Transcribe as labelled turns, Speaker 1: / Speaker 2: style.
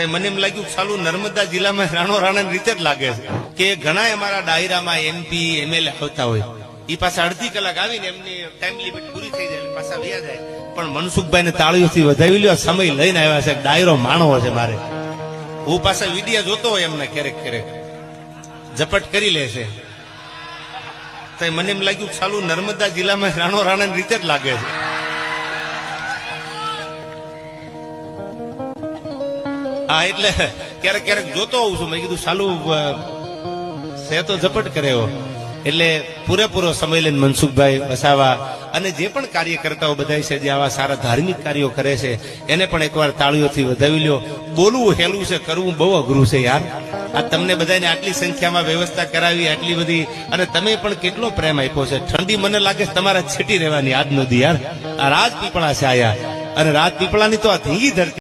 Speaker 1: મને એમ લાગ્યું ચાલુ નર્મદા જિલ્લામાં રાણો રાણા રીતે જ લાગે છે કે ઘણા અમારા ડાયરામાં MP MLA આવતા હોય એ પાછા અડધી કલાક આવીને એમની ટાઈમ લિમિટ પૂરી થઈ જાય પાછા વ્યા જાય પણ મનસુખભાઈ ને તાળીઓથી વધાવી લ્યો સમય લઈને આવ્યા છે ડાયરો માણવો છે મારે હું પાછા વિડિયા જોતો હોય એમને ક્યારેક ક્યારેક ઝપટ કરી લે છે તો મને એમ લાગ્યું ચાલુ નર્મદા જિલ્લામાં રાણો રાણા રીતે જ લાગે છે હા એટલે ક્યારેક ક્યારેક જોતો હોઉં છું મેં કીધું ચાલુ છે તો ઝપટ કરે એટલે પૂરેપૂરો સમય લઈને મનસુખભાઈ વસાવા અને જે પણ કાર્યકર્તાઓ બધા છે જે આવા સારા ધાર્મિક કાર્યો કરે છે એને પણ એકવાર તાળીઓથી વધાવી લ્યો બોલવું હેલું છે કરવું બહુ અઘરું છે યાર આ તમને બધાને આટલી સંખ્યામાં વ્યવસ્થા કરાવી આટલી બધી અને તમે પણ કેટલો પ્રેમ આપ્યો છે ઠંડી મને લાગે છે તમારા છેટી રહેવાની આજ નદી યાર આ રાજપીપળા છે આયા અને રાજપીપળાની તો આ ધીંગી ધરતી